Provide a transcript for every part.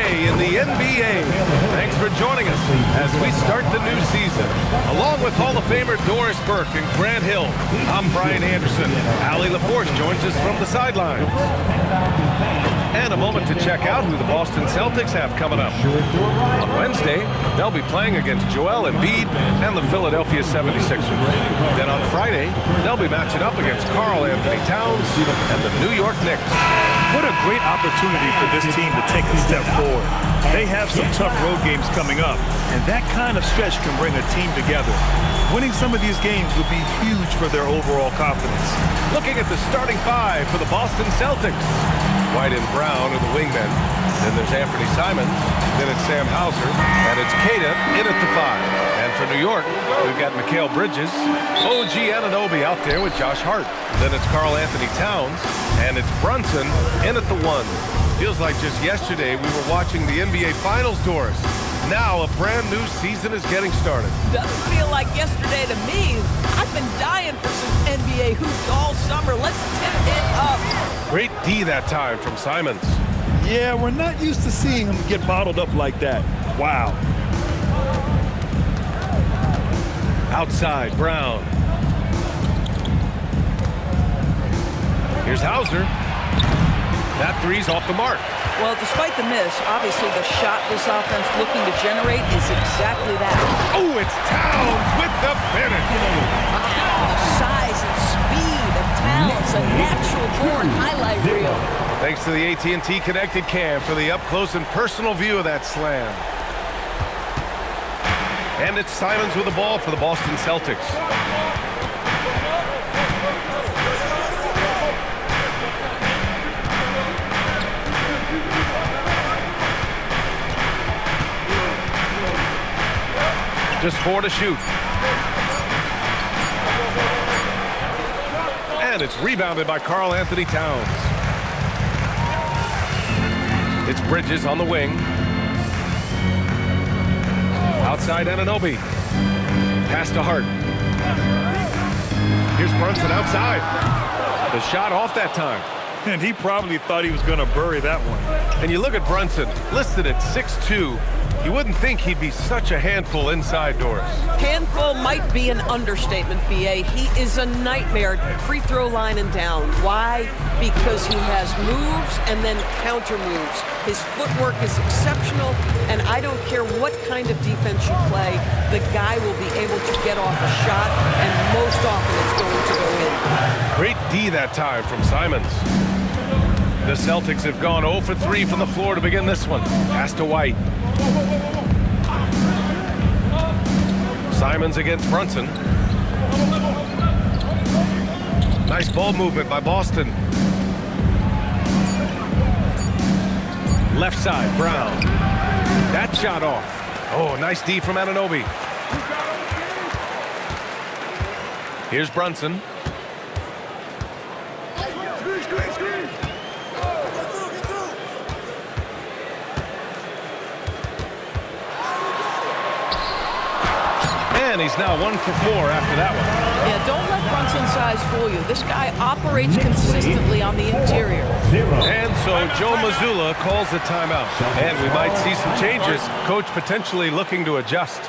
day in the NBA. Thanks for joining us as we start the new season. Along with Hall of Famer Doris Burke and Grant Hill, I'm Brian Anderson. Allie LaForce joins us from the sidelines. And a moment to check out who the Boston Celtics have coming up. On Wednesday, they'll be playing against Joel Embiid and the Philadelphia 76ers. Then on Friday, they'll be matching up against Karl Anthony Towns and the New York Knicks. What a great opportunity for this team to take a step forward. They have some tough road games coming up, and that kind of stretch can bring a team together. Winning some of these games would be huge for their overall confidence. Looking at the starting five for the Boston Celtics. White and Brown are the wingmen. Then there's Anthony Simons. Then it's Sam Hauser. And it's Queta in at the 5. And for New York, we've got Mikal Bridges. OG Anunoby out there with Josh Hart. Then it's Karl Anthony Towns. And it's Brunson in at the 1. Feels like just yesterday we were watching the NBA Finals, Doris. Now a brand new season is getting started. Doesn't feel like yesterday to me. I've been dying for some NBA hoops all summer. Let's tip it up. Great D that time from Simons. Yeah, we're not used to seeing him get bottled up like that. Wow. Outside, Brown. Here's Hauser. That three's off the mark. Well, despite the miss, obviously the shot this offense looking to generate is exactly that. Oh, it's Towns with the finish. The size and speed of Towns, a natural-born highlight reel. Thanks to the AT&T Connected Cam for the up-close and personal view of that slam. And it's Simons with the ball for the Boston Celtics. Just 4 to shoot. And it's rebounded by Karl Anthony Towns. It's Bridges on the wing. Outside Anunoby. Pass to Hart. Here's Brunson outside. The shot off that time. And he probably thought he was going to bury that one. And you look at Brunson, listed at 6'2". You wouldn't think he'd be such a handful inside, Doris. Handful might be an understatement, B.A. He is a nightmare, free throw line and down. Why? Because he has moves and then counter moves. His footwork is exceptional, and I don't care what kind of defense you play, the guy will be able to get off a shot, and most often it's going to go in. Great D that time from Simons. The Celtics have gone 0 for 3 from the floor to begin this one. Pass to White. Simons against Brunson. Nice ball movement by Boston. Left side, Brown. That shot off. Oh, nice D from Anunoby. Here's Brunson. And he's now 1 for 4 after that one. Yeah, don't let Brunson's size fool you. This guy operates consistently on the interior. And so Joe Mazzulla calls the timeout. And we might see some changes. Coach potentially looking to adjust.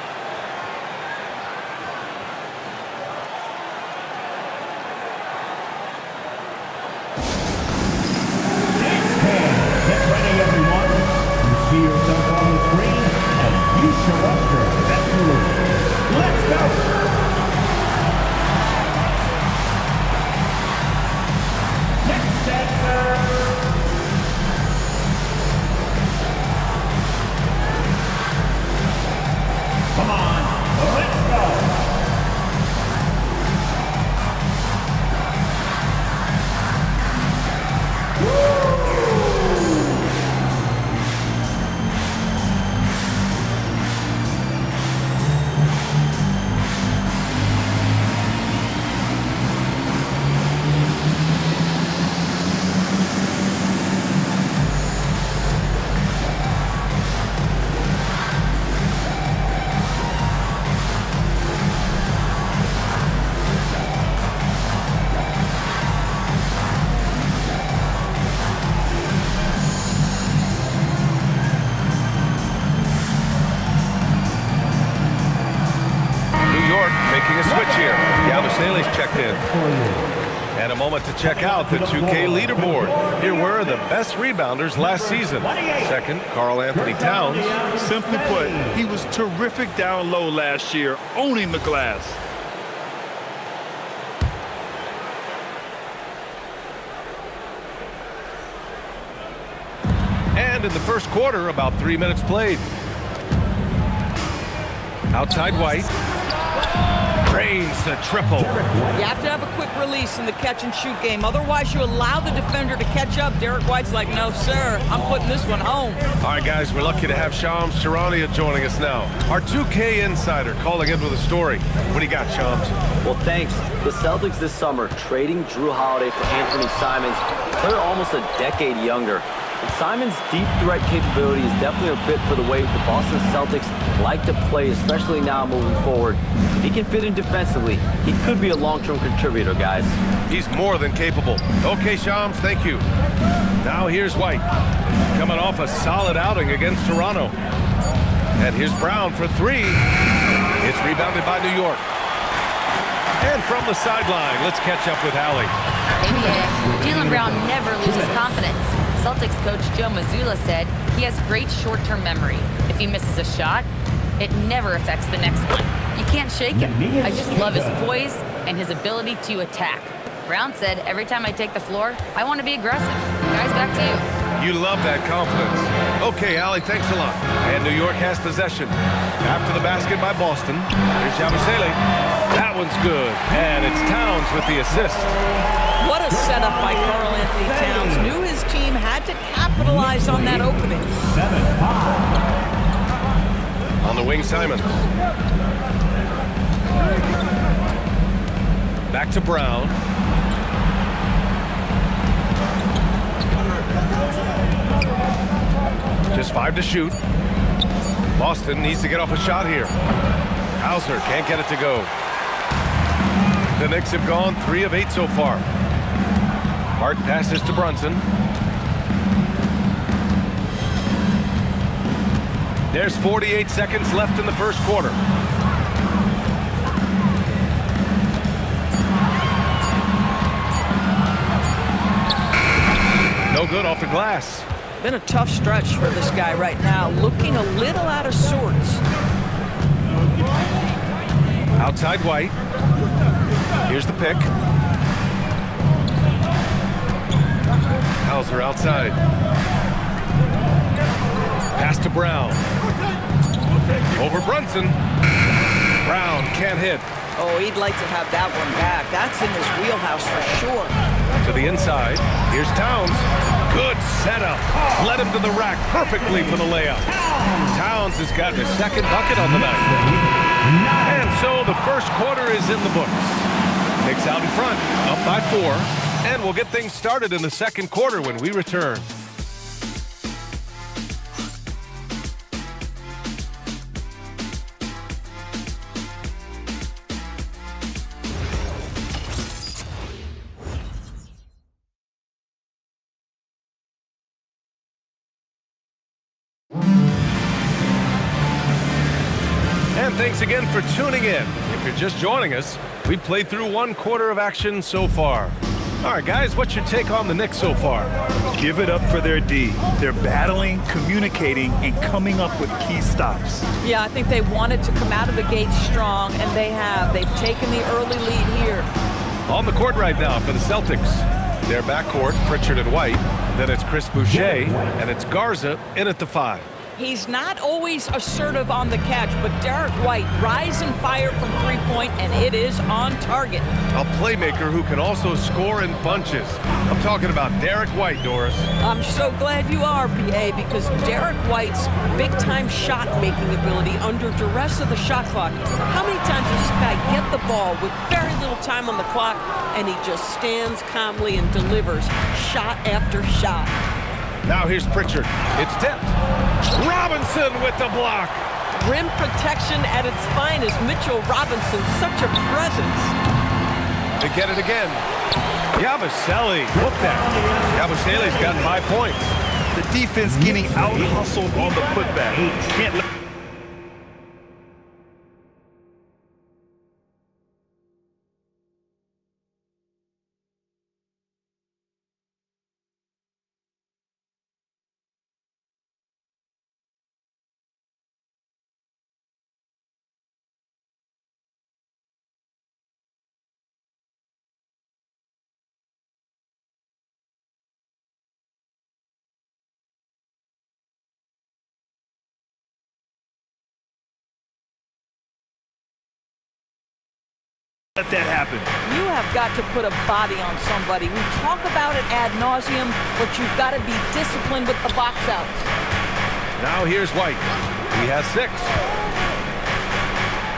Get ready, everyone. You see yourself on the screen, and you show us your best move. Let's go! Next dancer. Come on. Making a switch here. Yabusele's checked in. And a moment to check out the 2K leaderboard. Here were the best rebounders last season. Second, Karl Anthony Towns. Simply put, he was terrific down low last year, owning the glass. And in the first quarter, about 3 minutes played. Outside White. Drains the triple. You have to have a quick release in the catch-and-shoot game. Otherwise, you allow the defender to catch up. Derek White's like, no, sir. I'm putting this one home. All right, guys, we're lucky to have Shams Charania joining us now. Our 2K insider calling in with a story. What do you got, Shams? Well, thanks. The Celtics this summer trading Drew Holiday for Anthony Simons. They're almost a decade younger. And Simons' deep threat capability is definitely a fit for the way the Boston Celtics like to play, especially now moving forward. If he can fit in defensively, he could be a long-term contributor, guys. He's more than capable. Okay, Shams, thank you. Now here's White, coming off a solid outing against Toronto. And here's Brown for three. It's rebounded by New York. And from the sideline, let's catch up with Allie. Jalen Brown never loses confidence. Celtics coach Joe Mazzulla said he has great short-term memory. If he misses a shot, it never affects the next one. You can't shake him. I just love his poise and his ability to attack. Brown said, every time I take the floor, I want to be aggressive. Guys, back to you. You love that confidence. Okay, Allie, thanks a lot. And New York has possession. After the basket by Boston, here's Yabusele. That one's good. And it's Towns with the assist. What a setup by Karl Anthony Towns. Knew his team had to capitalize on that opening. 7-5. On the wing, Simons. Back to Brown. Just 5 to shoot. Boston needs to get off a shot here. Hauser can't get it to go. The Knicks have gone 3 of 8 so far. Hart passes to Brunson. There's 48 seconds left in the first quarter. No good off the glass. Been a tough stretch for this guy right now. Looking a little out of sorts. Outside White. Here's the pick. Hauser outside. Pass to Brown. Over Brunson. Brown can't hit. Oh, he'd like to have that one back. That's in his wheelhouse for sure. To the inside. Here's Towns. Good setup. Led him to the rack perfectly for the layup. Towns has gotten his second bucket on the night. And so the first quarter is in the books. Knicks out in front, up by 4. And we'll get things started in the second quarter when we return. And thanks again for tuning in. If you're just joining us, we played through 1 quarter of action so far. All right, guys, what's your take on the Knicks so far? Give it up for their D. They're battling, communicating, and coming up with key stops. Yeah, I think they wanted to come out of the gate strong, and they have. They've taken the early lead here. On the court right now for the Celtics. Their backcourt, Pritchard and White. Then it's Chris Boucher, and it's Garza in at the 5. He's not always assertive on the catch, but Derek White, rise and fire from three-point, and it is on target. A playmaker who can also score in bunches. I'm talking about Derek White, Doris. I'm so glad you are, BA, because Derek White's big-time shot-making ability under duress of the shot clock. How many times does this guy get the ball with very little time on the clock, and he just stands calmly and delivers shot after shot? Now here's Pritchard. It's tipped. Robinson with the block. Rim protection at its finest. Mitchell Robinson, such a presence. To get it again. Yabusele. Look that. Yabusele's got 5 points. The defense getting out-hustled on the putback. Can't let let that happen. You have got to put a body on somebody. We talk about it ad nauseum, but you've got to be disciplined with the box outs. Now here's White. He has 6.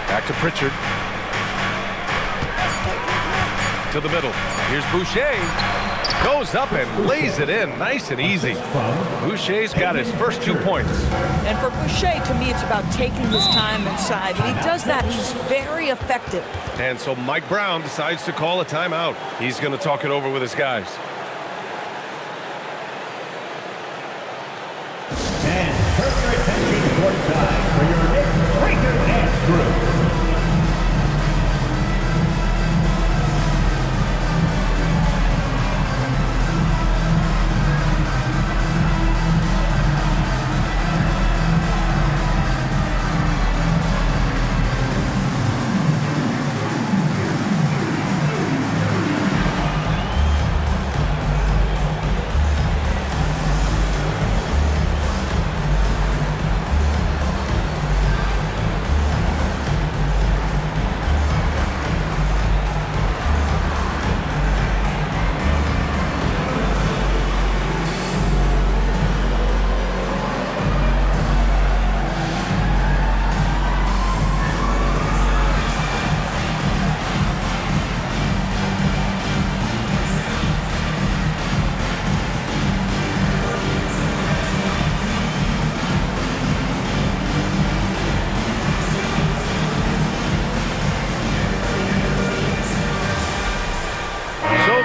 Back to Pritchard. To the middle. Here's Boucher. Goes up and lays it in nice and easy. Boucher's got his first 2 points. And for Boucher, to me, it's about taking his time inside. When he does that, he's very effective. And so Mike Brown decides to call a timeout. He's going to talk it over with his guys. And turn your attention courtside for your next breaker dance group.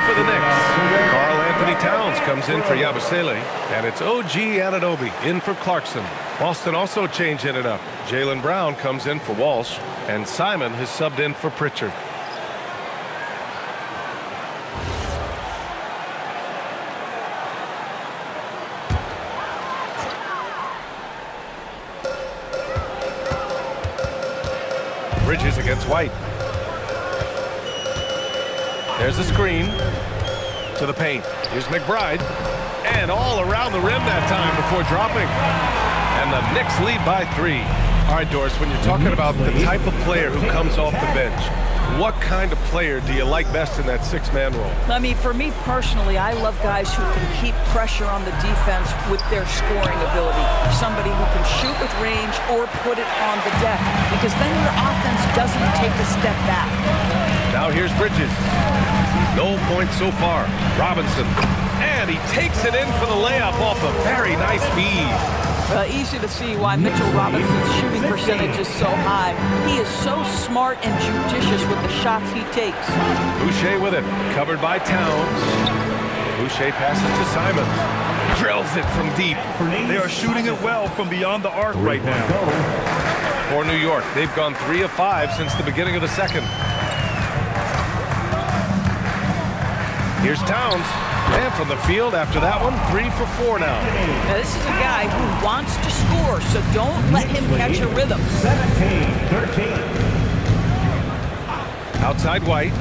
For the Knicks, Karl Anthony Towns comes in for Yabusele, and it's OG Anunoby in for Clarkson. Boston also changing it up. Jalen Brown comes in for Walsh, and Simon has subbed in for Pritchard. Bridges against White. There's the screen to the paint. Here's McBride. And all around the rim that time before dropping. And the Knicks lead by 3. All right, Doris, when you're talking about the type of player who comes off the bench, what kind of player do you like best in that 6-man role? I mean, for me personally, I love guys who can keep pressure on the defense with their scoring ability. Somebody who can shoot with range or put it on the deck, because then your offense doesn't take a step back. Now here's Bridges. No points so far. Robinson. And he takes it in for the layup off a very nice feed. Easy to see why Mitchell Robinson's shooting percentage is so high. He is so smart and judicious with the shots he takes. Boucher with it. Covered by Towns. Boucher passes to Simons. Drills it from deep. They are shooting it well from beyond the arc right now. For New York, they've gone 3 of 5 since the beginning of the second. Here's Towns. And from the field after that one, 3 for 4 now. Now this is a guy who wants to score, so don't let him catch a rhythm. 17-13. Outside White.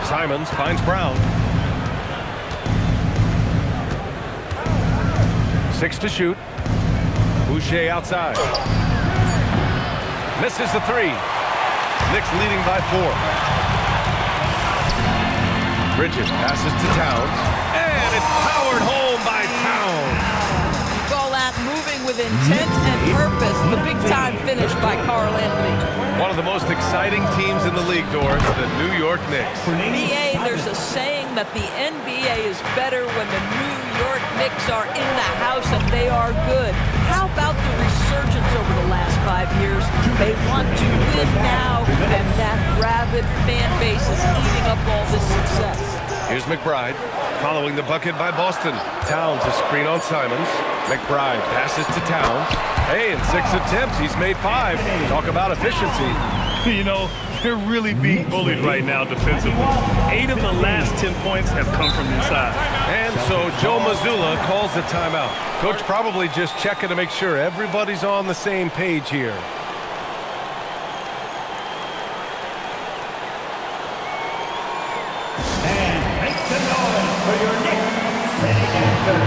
Simons finds Brown. 6 to shoot. Boucher outside. Misses the 3. Knicks leading by 4. Bridges passes to Towns, and it's powered home by Towns. You call that moving with intent and purpose. The big-time finish by Karl Anthony. One of the most exciting teams in the league, Doris, the New York Knicks. NBA, there's a saying that the NBA is better when the New York Knicks are in the house and they are good. How about the resurgence over the last 5 years? They want to win now, and that rabid fan base is eating up all this success. Here's McBride, following the bucket by Boston. Towns a screen on Simons. McBride passes to Towns. Hey, in 6 attempts, he's made 5. Talk about efficiency. You know, they're really being bullied right now defensively. 8 of the last 10 points have come from inside. And so Joe Mazzulla calls the timeout. Coach probably just checking to make sure everybody's on the same page here. And make some noise for your Knicks setting answer.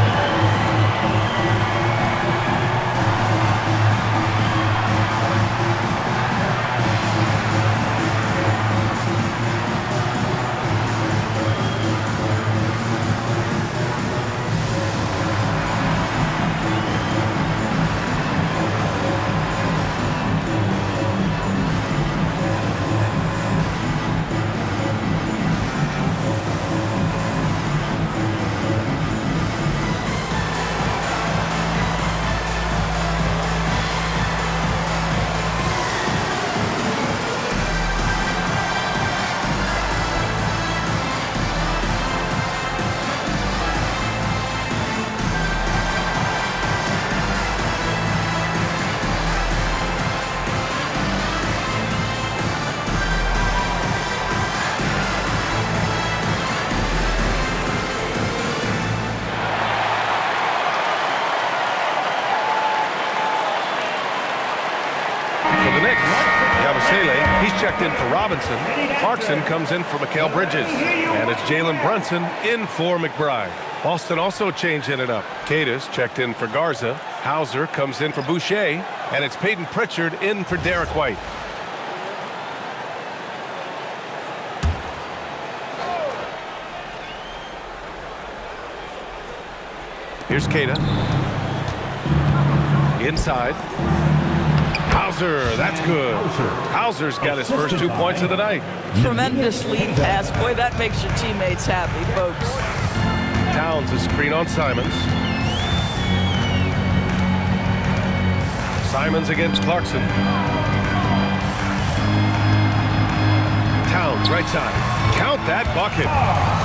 Sele, he's checked in for Robinson. Clarkson comes in for Mikal Bridges. And it's Jalen Brunson in for McBride. Boston also changing it up. Cadis checked in for Garza. Hauser comes in for Boucher. And it's Peyton Pritchard in for Derek White. Here's Keita. Inside. Hauser, that's good. Hauser's got his first 2 points of the night. Tremendous lead pass. Boy, that makes your teammates happy, folks. Towns a screen on Simons. Simons against Clarkson. Towns, right side. Count that bucket.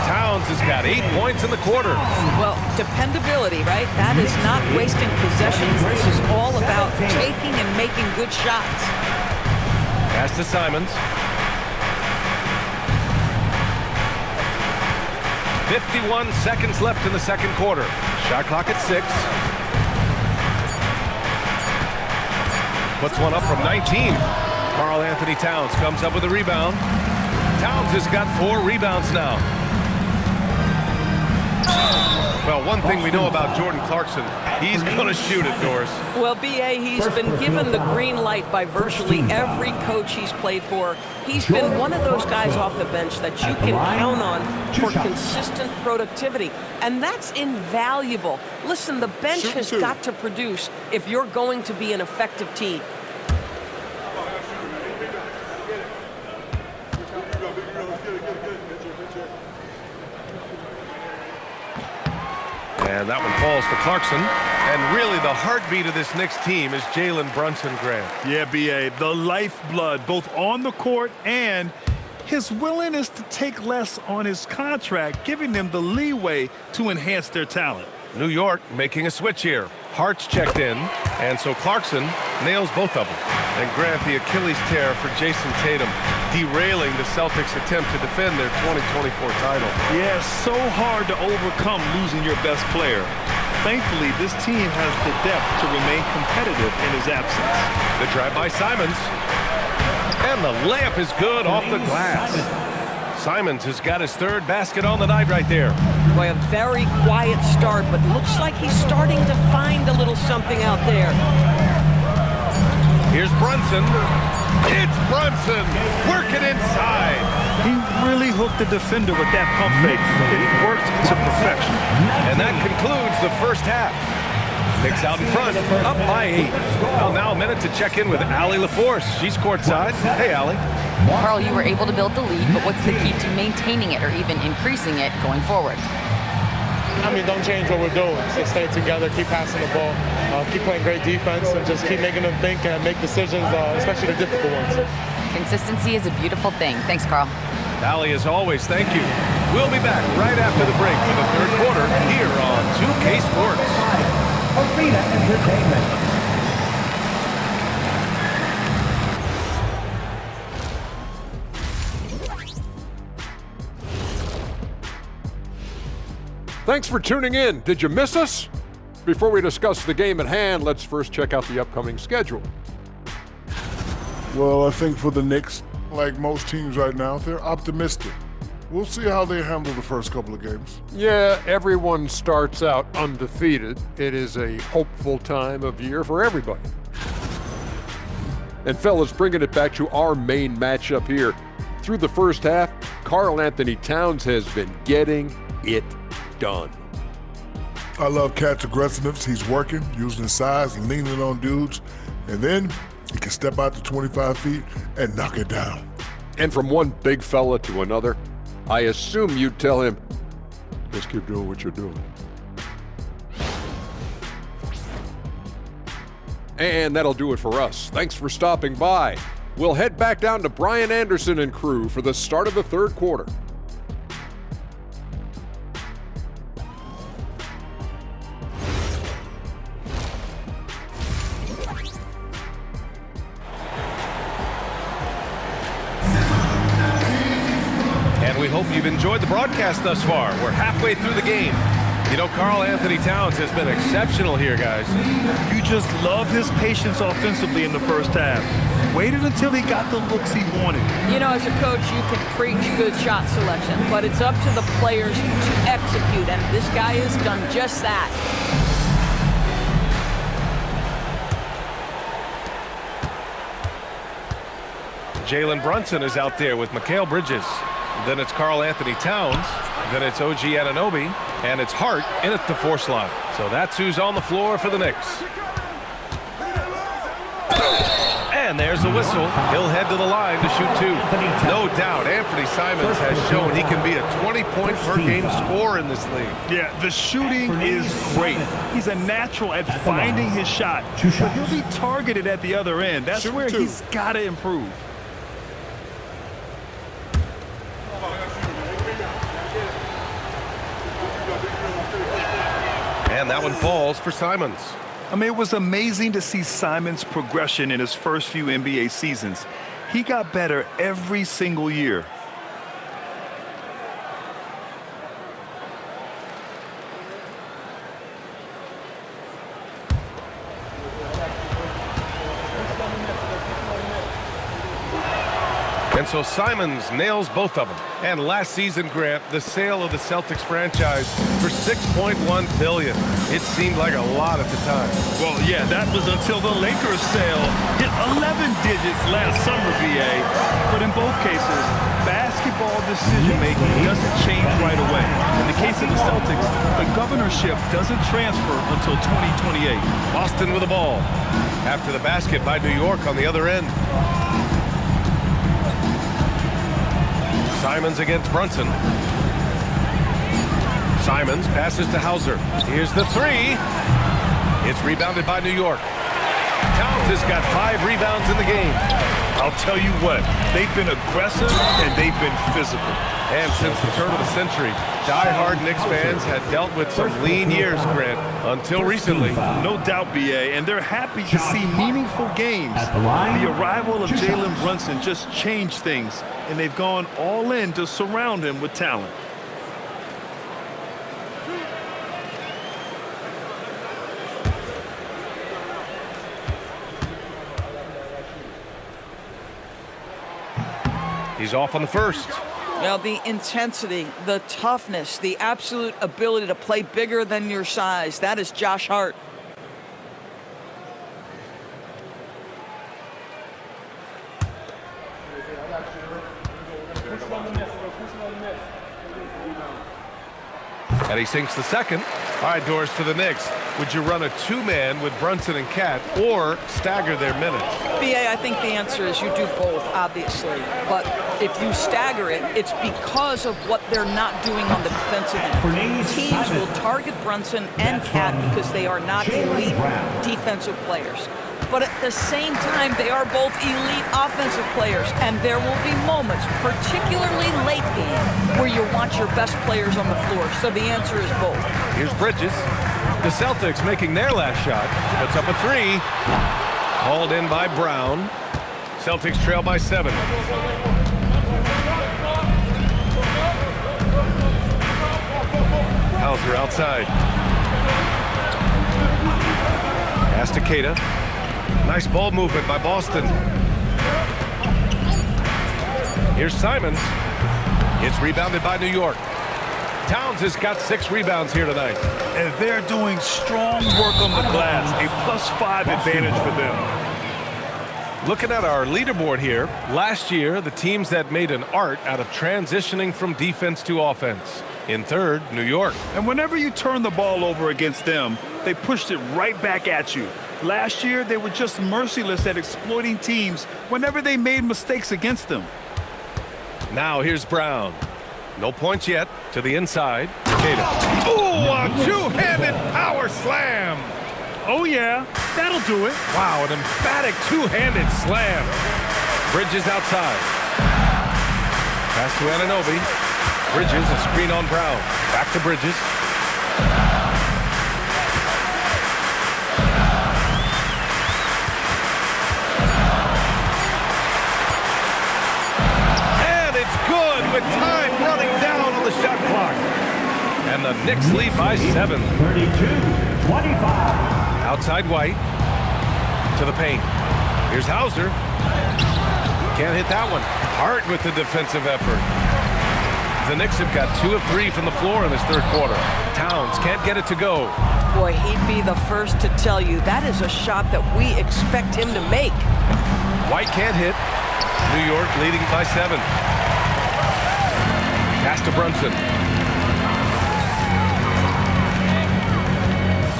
Towns has got 8 points in the quarter. Well, dependability, right? That is not wasting possessions. This is all about taking and making good shots. Pass to Simons. 51 seconds left in the second quarter. Shot clock at 6. Puts one up from 19. Karl Anthony Towns comes up with a rebound. Towns has got 4 rebounds now. Well, one thing we know about Jordan Clarkson, he's going to shoot it, Doris. Well, B.A., he's been given the green light by virtually every coach he's played for. He's been one of those guys off the bench that you can count on for consistent productivity, and that's invaluable. Listen, the bench has got to produce if you're going to be an effective team. And that one falls to Clarkson. And really the heartbeat of this Knicks team is Jalen Brunson, Grant. Yeah, B.A., the lifeblood, both on the court and his willingness to take less on his contract, giving them the leeway to enhance their talent. New York making a switch here. Hart's checked in, and so Clarkson nails both of them. And Grant, the Achilles tear for Jason Tatum, derailing the Celtics' attempt to defend their 2024 title. Yeah, so hard to overcome losing your best player. Thankfully, this team has the depth to remain competitive in his absence. The drive by Simons. And the layup is good off the glass. Simons has got his 3rd basket on the night right there. Boy, a very quiet start, but looks like he's starting to find a little something out there. Here's Brunson. It's Brunson working inside. He really hooked the defender with that pump fake. It worked to perfection. And that concludes the first half. Knicks out in front, up by 8. Well, now a minute to check in with Allie LaForce. She's courtside. Hey, Allie. Karl, you were able to build the lead, but what's the key to maintaining it or even increasing it going forward? I mean, don't change what we're doing. Just stay together, keep passing the ball, keep playing great defense, and just keep making them think and make decisions, especially the difficult ones. Consistency is a beautiful thing. Thanks, Karl. Allie, as always, thank you. We'll be back right after the break for the 3rd quarter here on 2K Sports. Arena Entertainment. Thanks for tuning in. Did you miss us? Before we discuss the game at hand, let's first check out the upcoming schedule. Well, I think for the Knicks, like most teams right now, they're optimistic. We'll see how they handle the first couple of games. Yeah, everyone starts out undefeated. It is a hopeful time of year for everybody. And fellas, bringing it back to our main matchup here. Through the first half, Karl Anthony Towns has been getting it done. I love Cat's aggressiveness. He's working, using his size, leaning on dudes, and then he can step out to 25 feet and knock it down. And from one big fella to another, I assume you'd tell him, just keep doing what you're doing. And that'll do it for us. Thanks for stopping by. We'll head back down to Brian Anderson and crew for the start of the 3rd quarter. And we hope you've enjoyed the broadcast thus far. We're halfway through the game. You know, Karl Anthony Towns has been exceptional here, guys. You just love his patience offensively in the first half. Waited until he got the looks he wanted. You know, as a coach, you can preach good shot selection, but it's up to the players to execute, and this guy has done just that. Jalen Brunson is out there with Mikal Bridges. Then it's Karl Anthony Towns. Then it's OG Anunoby. And it's Hart in at the 4 slot. So that's who's on the floor for the Knicks. And there's the whistle. He'll head to the line to shoot 2. No doubt, Anthony Simons has shown he can be a 20-point per game scorer in this league. Yeah, the shooting is great. He's a natural at finding his shot. But he'll be targeted at the other end. That's where he's got to improve. And that one falls for Simons. I mean, it was amazing to see Simons' progression in his first few NBA seasons. He got better every single year. And so Simons nails both of them. And last season, Grant, the sale of the Celtics franchise for $6.1 billion. It seemed like a lot at the time. Well, yeah, that was until the Lakers sale hit 11 digits last summer, BA. But in both cases, basketball decision-making doesn't change right away. In the case of the Celtics, the governorship doesn't transfer until 2028. Boston with the ball. After the basket by New York on the other end. Simons against Brunson. Simons passes to Hauser. Here's the 3. It's rebounded by New York. Towns has got 5 rebounds in the game. I'll tell you what, they've been aggressive and they've been physical. And since the turn of the century, die-hard Knicks fans had dealt with some lean years, Grant, until recently. No doubt, BA, and they're happy to see meaningful games. The arrival of Jalen Brunson just changed things, and they've gone all in to surround him with talent. He's off on the first. Now, the intensity, the toughness, the absolute ability to play bigger than your size, that is Josh Hart. And he sinks the second. All right, Doris, for the Knicks, would you run a 2-man with Brunson and Cat or stagger their minutes? BA, I think the answer is you do both, obviously. But if you stagger it, it's because of what they're not doing on the defensive end. Teams will target Brunson and Cat because they are not elite defensive players. But at the same time, they are both elite offensive players, and there will be moments, particularly late game, where you want your best players on the floor. So the answer is both. Here's Bridges. The Celtics making their last shot. Puts up a 3. Hauled in by Brown. Celtics trail by 7. Hauser outside. Pass to Queta. Nice ball movement by Boston. Here's Simons. It's rebounded by New York. Towns has got 6 rebounds here tonight. And they're doing strong work on the glass. A +5 advantage for them. Looking at our leaderboard here, last year, the teams that made an art out of transitioning from defense to offense. In third, New York. And whenever you turn the ball over against them, they pushed it right back at you. Last year, they were just merciless at exploiting teams whenever they made mistakes against them. Now here's Brown. No points yet. To the inside. Queta. Ooh, a 2-handed power slam. Oh, yeah. That'll do it. Wow, an emphatic 2-handed slam. Bridges outside. Pass to Anunoby. Bridges, a screen on Brown. Back to Bridges. And it's good with time running down on the shot clock. And the Knicks lead by 7. 32-25. Outside White. To the paint. Here's Hauser. Can't hit that one. Hart with the defensive effort. The Knicks have got 2 of 3 from the floor in this third quarter. Towns can't get it to go. Boy, he'd be the first to tell you that is a shot that we expect him to make. White can't hit. New York leading by 7. Pass to Brunson.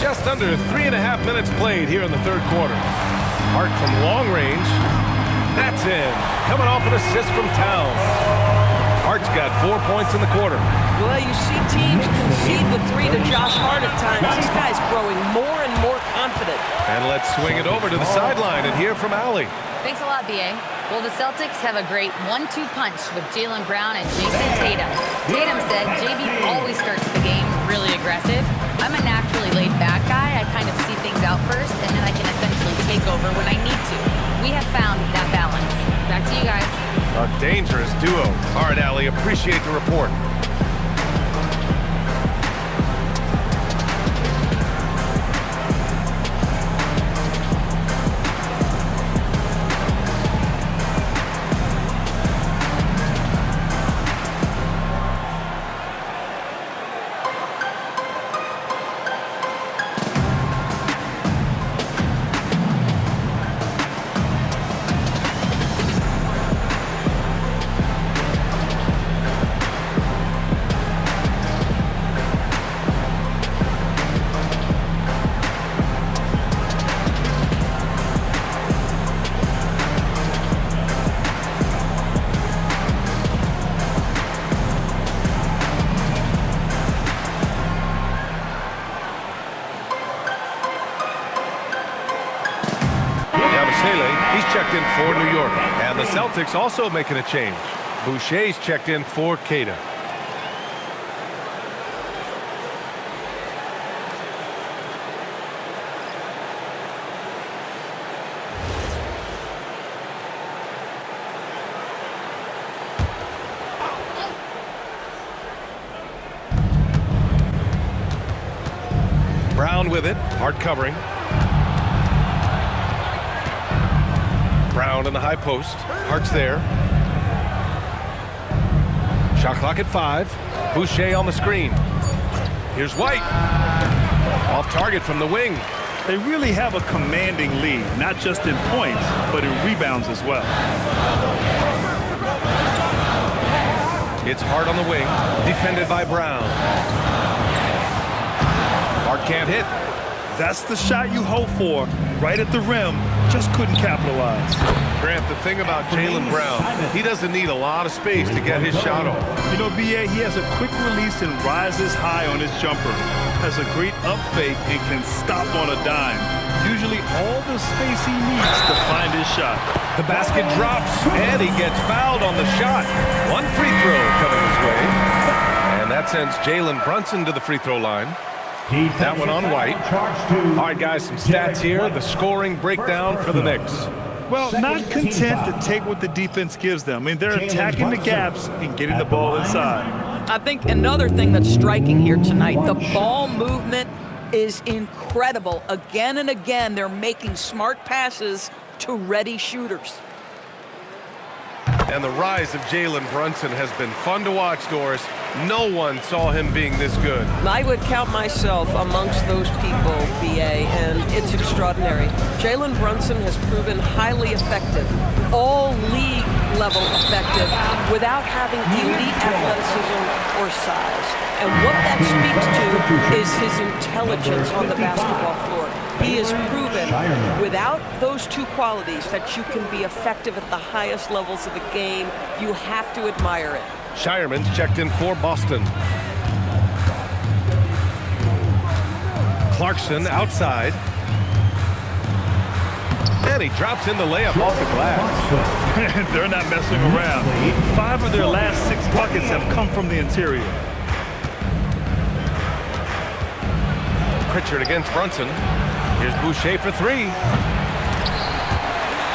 Just under 3.5 minutes played here in the third quarter. Hart from long range. That's in. Coming off an assist from Towns. Hart's got 4 points in the quarter. Well, you see teams concede the 3 to Josh Hart at times. This guy's growing more and more confident. And let's swing it over to the sideline and hear from Allie. Thanks a lot, B.A. Well, the Celtics have a great 1-2 punch with Jalen Brown and Jason Tatum. Tatum said JB always starts the game really aggressive. I'm a naturally laid-back guy. I kind of see things out first, and then I can essentially take over when I need to. We have found that balance. Back to you guys. A dangerous duo. All right, Allie, appreciate the report. He's checked in for New York. And the Celtics also making a change. Boucher's checked in for Keita. Brown with it. Hart covering. Brown in the high post. Hart's there. Shot clock at 5. Boucher on the screen. Here's White. Off target from the wing. They really have a commanding lead, not just in points, but in rebounds as well. It's Hart on the wing, defended by Brown. Hart can't hit. That's the shot you hope for, right at the rim, just couldn't capitalize. Grant, the thing about Jalen Brown, he doesn't need a lot of space to get his shot off. You know, B.A., he has a quick release and rises high on his jumper. Has a great up fake and can stop on a dime. Usually all the space he needs to find his shot. The basket drops, and he gets fouled on the shot. One free throw coming his way. And that sends Jalen Brunson to the free throw line. That one on White. All right, guys, some stats here. The scoring breakdown for the Knicks. Well, not content to take what the defense gives them. I mean, they're attacking the gaps and getting the ball inside. I think another thing that's striking here tonight, the ball movement is incredible. Again and again, they're making smart passes to ready shooters. And the rise of Jalen Brunson has been fun to watch, Doris. No one saw him being this good. I would count myself amongst those people, B.A., and it's extraordinary. Jalen Brunson has proven highly effective, all league level effective, without having elite athleticism or size. And what that speaks to is his intelligence on the basketball floor. He has proven without those two qualities that you can be effective at the highest levels of the game. You have to admire it. Shireman's checked in for Boston. Clarkson outside. And he drops in the layup off the glass. They're not messing around. 5 of their last 6 buckets have come from the interior. Pritchard against Brunson. Here's Boucher for 3.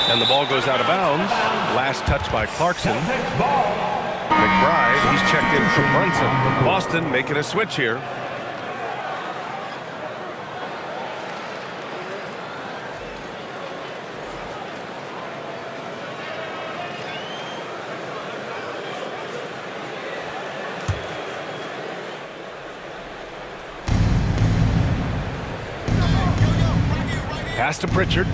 And the ball goes out of bounds. Last touch by Clarkson. McBride, he's checked in from Brunson. Boston making a switch here. Pass to Pritchard.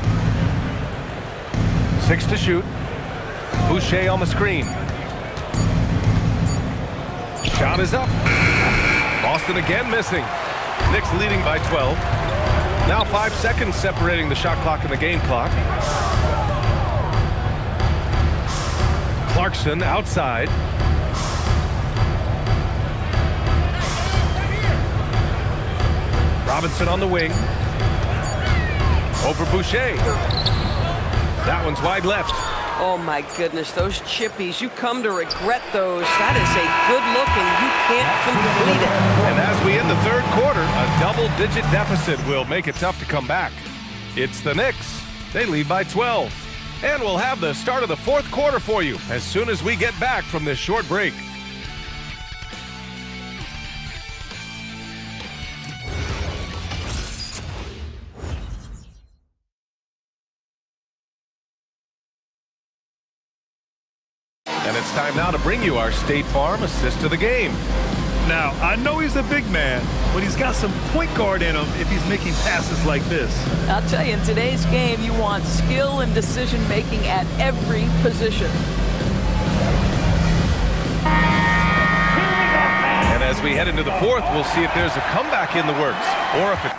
6 to shoot. Boucher on the screen. Shot is up. Boston again missing. Knicks leading by 12. Now 5 seconds separating the shot clock and the game clock. Clarkson outside. Robinson on the wing. Over Boucher. That one's wide left. Oh my goodness, those chippies, you come to regret those. That is a good look and you can't complete it. And as we end the third quarter, a double-digit deficit will make it tough to come back. It's the Knicks. They lead by 12. And we'll have the start of the fourth quarter for you as soon as we get back from this short break. And it's time now to bring you our State Farm assist of the game. Now, I know he's a big man, but he's got some point guard in him if he's making passes like this. I'll tell you, in today's game, you want skill and decision-making at every position. And as we head into the fourth, we'll see if there's a comeback in the works or if it's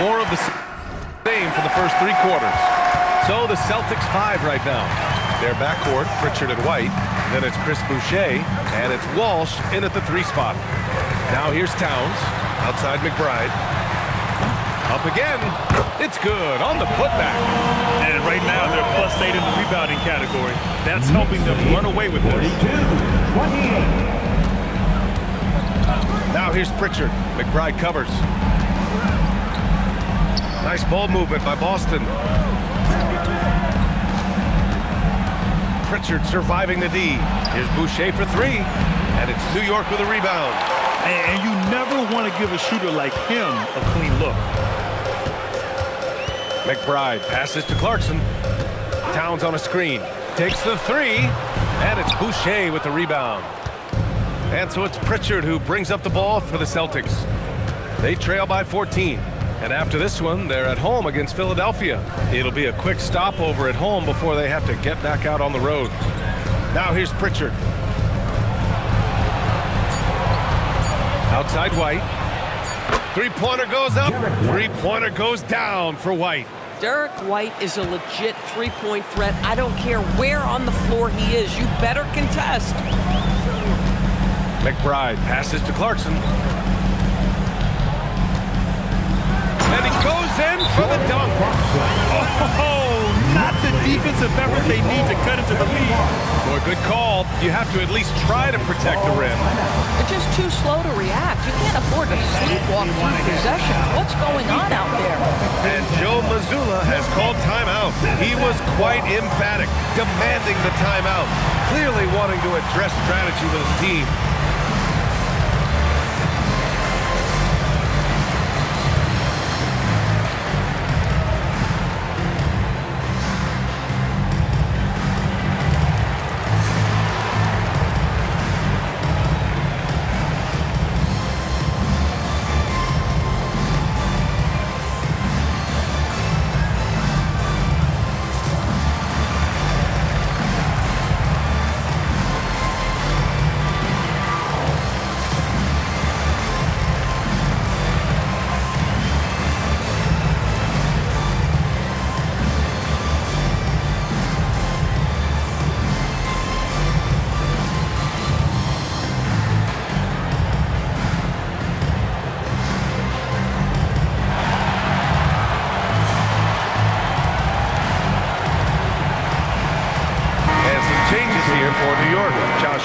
more of the same for the first 3 quarters. So the Celtics 5 right now. Their backcourt, Pritchard and White. Then it's Chris Boucher, and it's Walsh in at the 3 spot. Now here's Towns, outside McBride. Up again. It's good on the putback. And right now they're +8 in the rebounding category. That's helping them run away with this. Now here's Pritchard. McBride covers. Nice ball movement by Boston. Pritchard surviving the D. Here's Boucher for 3. And it's New York with a rebound. And you never want to give a shooter like him a clean look. McBride passes to Clarkson. Towns on a screen. Takes the 3. And it's Boucher with the rebound. And so it's Pritchard who brings up the ball for the Celtics. They trail by 14. And after this one, they're at home against Philadelphia. It'll be a quick stopover at home before they have to get back out on the road. Now here's Pritchard. Outside White. 3-pointer goes up. 3-pointer goes down for White. Derek White is a legit 3-point threat. I don't care where on the floor he is. You better contest. McBride passes to Clarkson. And he goes in for the dunk. Oh, not the defensive effort they need to cut into the lead. Boy, good call. You have to at least try to protect the rim. They're just too slow to react. You can't afford to sleepwalk through possessions. What's going on out there? And Joe Mazzulla has called timeout. He was quite emphatic, demanding the timeout, clearly wanting to address strategy with his team.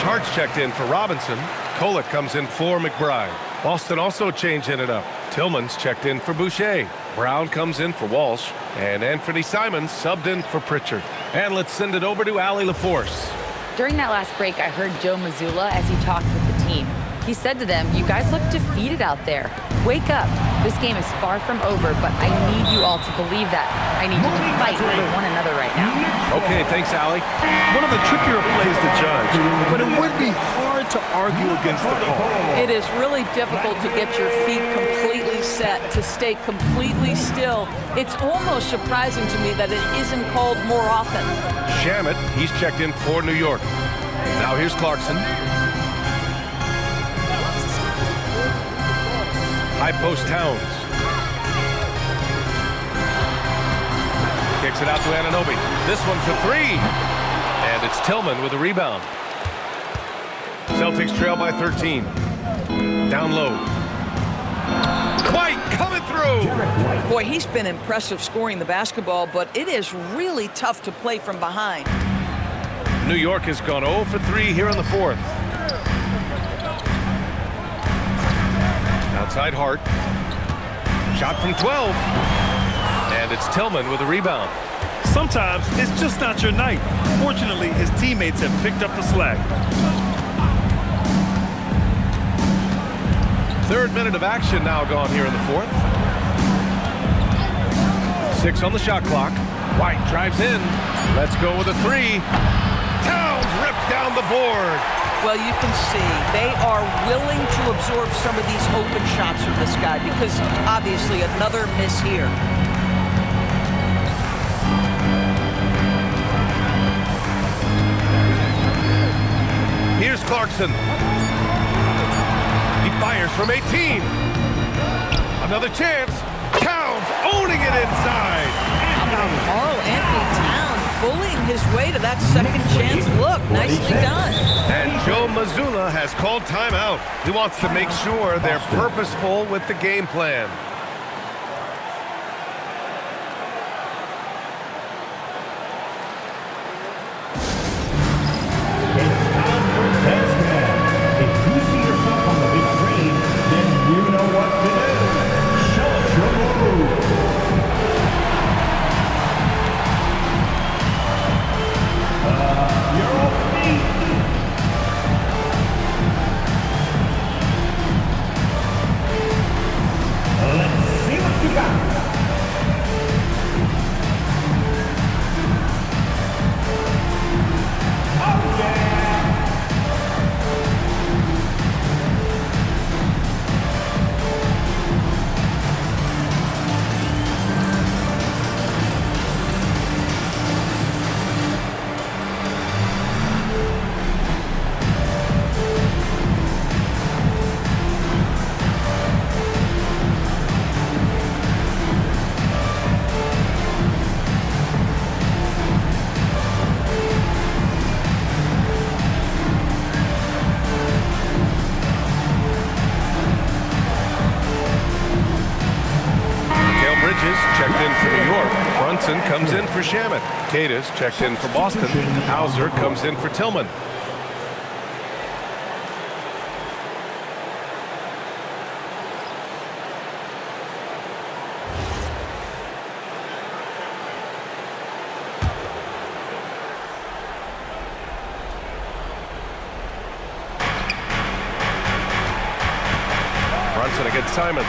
Hart's checked in for Robinson. Kolek comes in for McBride. Boston also changing it up. Tillman's checked in for Boucher. Brown comes in for Walsh. And Anthony Simons subbed in for Pritchard. And let's send it over to Allie LaForce. During that last break, I heard Joe Mazzulla as he talked with the team. He said to them, "You guys look defeated out there. Wake up. This game is far from over, but I need you all to believe that. I need you to fight for one another right now." Okay, thanks, Allie. One of the trickier plays to judge, but it would be hard to argue against the call. It is really difficult to get your feet completely set, to stay completely still. It's almost surprising to me that it isn't called more often. Shamet, he's checked in for New York. Now here's Clarkson. High post Towns. Kicks it out to Anunoby. This one for 3. And it's Tillman with a rebound. Celtics trail by 13. Down low. White coming through. Boy, he's been impressive scoring the basketball, but it is really tough to play from behind. New York has gone 0 for 3 here in the 4th. Outside Hart. Shot from 12. And it's Tillman with a rebound. Sometimes it's just not your night. Fortunately, his teammates have picked up the slack. 3rd minute of action now gone here in the 4th. 6 on the shot clock. White drives in. Let's go with a 3. Towns rips down the board. Well, you can see they are willing to absorb some of these open shots from this guy because obviously another miss here. Here's Clarkson. He fires from 18. Another chance. Towns owning it inside. How about Karl Anthony Towns bullying his way to that second chance look? Nicely done. And Joe Mazzulla has called timeout. He wants to make sure they're purposeful with the game plan. It's time for touchdown. If you see yourself on the big screen, then you know what to do. Show us your move. You're off me. Let's see what you got. Oh, yeah. Bridges checked in for New York. Brunson comes in for Shamet. Cadis checked in for Boston. Hauser comes in for Tillman. Brunson against Simons.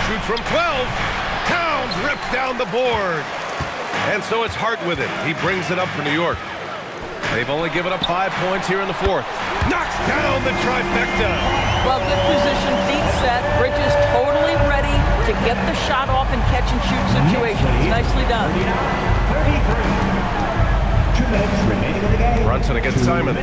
Shoots from 12. Towns rips down the board. And so it's Hart with it. He brings it up for New York. They've only given up 5 points here in the fourth. Knocks down the trifecta. Well, good position, feet set. Bridges totally ready to get the shot off and catch and shoot situations. Nicely done. 33. 2 minutes remaining in the game. Brunson against Simons.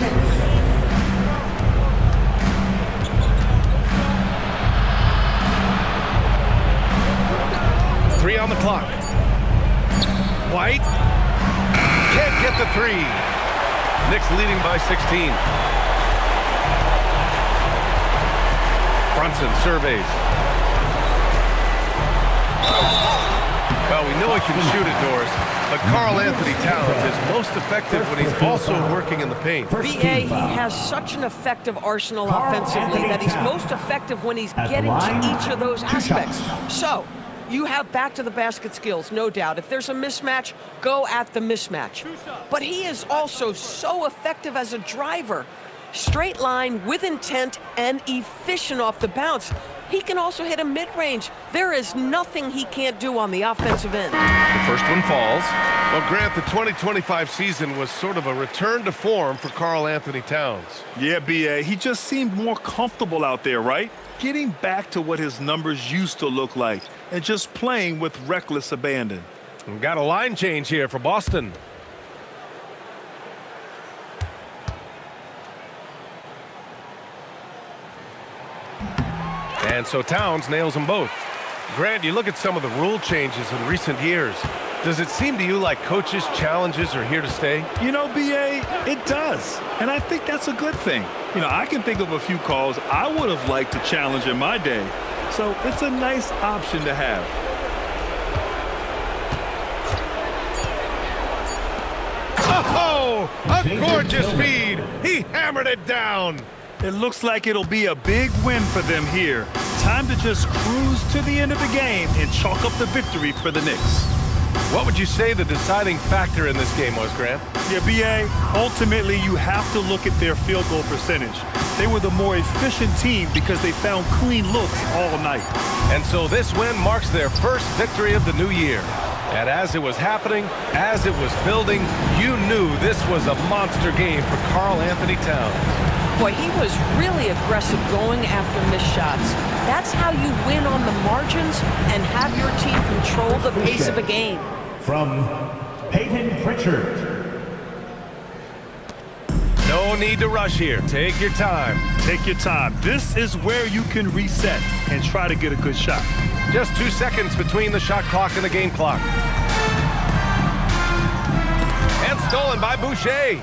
Three on the clock. White can't get the three. Knicks leading by 16. Brunson surveys. Well, we know he can shoot it, Doris, but Karl Anthony Towns is most effective when he's also working in the paint. B.A., he has such an effective arsenal offensively that he's most effective when he's getting to each of those aspects. So, you have back-to-the-basket skills, no doubt. If there's a mismatch, go at the mismatch. But he is also so effective as a driver. Straight line, with intent, and efficient off the bounce. He can also hit a mid-range. There is nothing he can't do on the offensive end. The first one falls. Well, Grant, the 2025 season was sort of a return to form for Karl Anthony Towns. Yeah, B.A., he just seemed more comfortable out there, right? Getting back to what his numbers used to look like and just playing with reckless abandon. We've got a line change here for Boston. And so Towns nails them both. Grant, you look at some of the rule changes in recent years. Does it seem to you like coaches' challenges are here to stay? You know, B.A., it does. And I think that's a good thing. You know, I can think of a few calls I would have liked to challenge in my day. So it's a nice option to have. Oh, a gorgeous feed. He hammered it down. It looks like it'll be a big win for them here. Time to just cruise to the end of the game and chalk up the victory for the Knicks. What would you say the deciding factor in this game was, Grant? Yeah, B.A., ultimately you have to look at their field goal percentage. They were the more efficient team because they found clean looks all night. And so this win marks their first victory of the new year. And as it was happening, as it was building, you knew this was a monster game for Karl Anthony Towns. Boy, he was really aggressive going after missed shots. That's how you win on the margins and have your team control the pace of a game. From Peyton Pritchard. No need to rush here. Take your time. Take your time. This is where you can reset and try to get a good shot. Just 2 seconds between the shot clock and the game clock. And stolen by Boucher.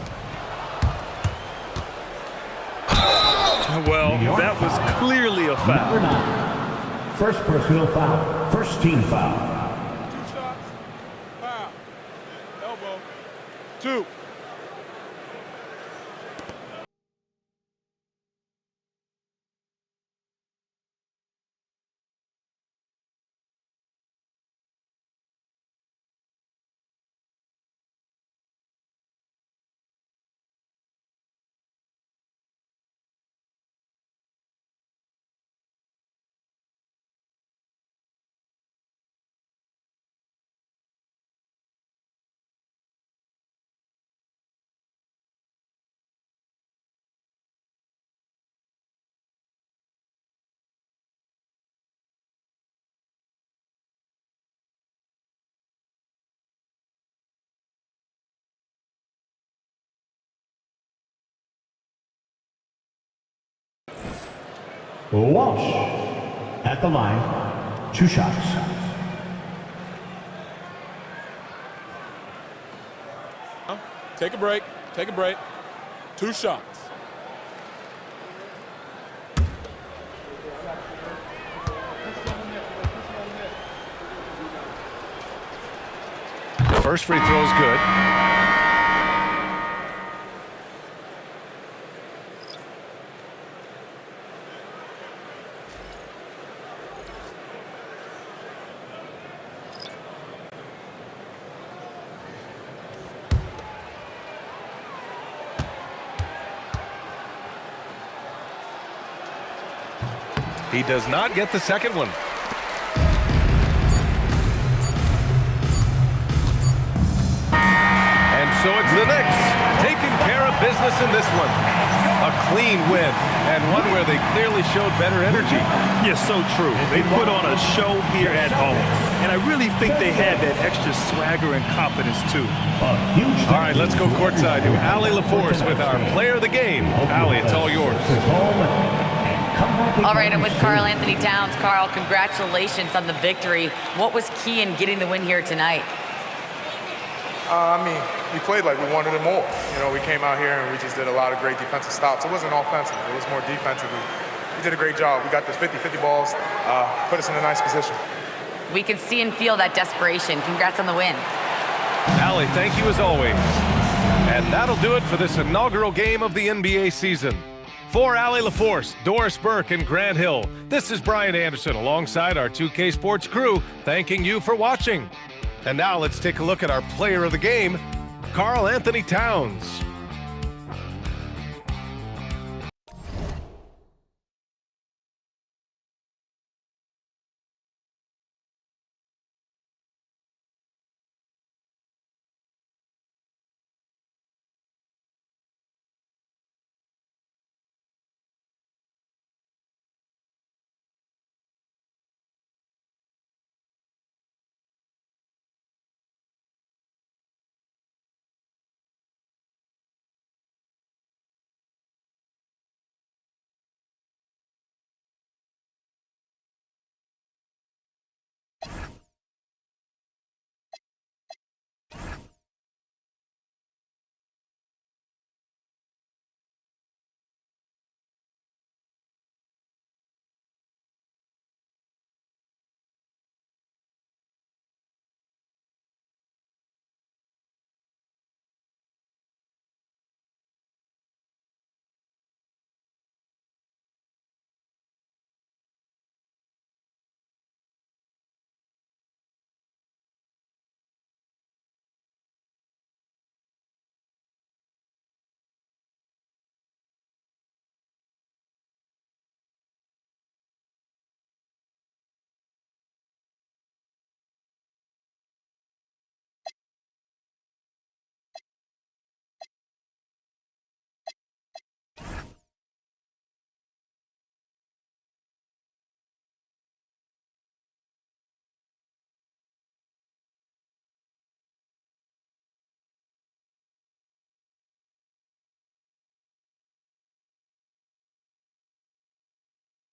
Well, that was clearly a foul. Number 9. First personal foul. First team foul. 2 shots. Foul. Elbow. 2. Walsh at the line. 2 shots. Take a break. Take a break. 2 shots. First free throw is good. He does not get the second one. And so it's the Knicks taking care of business in this one. A clean win, and one where they clearly showed better energy. Yeah, so true. They put on a show here at home. And I really think they had that extra swagger and confidence, too. All right, let's go courtside to Allie LaForce with our player of the game. Allie, it's all yours. All right, I'm with Karl Anthony Towns. Karl, congratulations on the victory. What was key in getting the win here tonight? We played like we wanted it more. You know, we came out here and we just did a lot of great defensive stops. It wasn't offensive. It was more defensive. We did a great job. We got the 50-50 balls, put us in a nice position. We can see and feel that desperation. Congrats on the win. Allie, thank you as always. And that'll do it for this inaugural game of the NBA season. For Allie LaForce, Doris Burke, and Grant Hill, this is Brian Anderson alongside our 2K Sports crew, thanking you for watching. And now let's take a look at our player of the game, Karl Anthony Towns.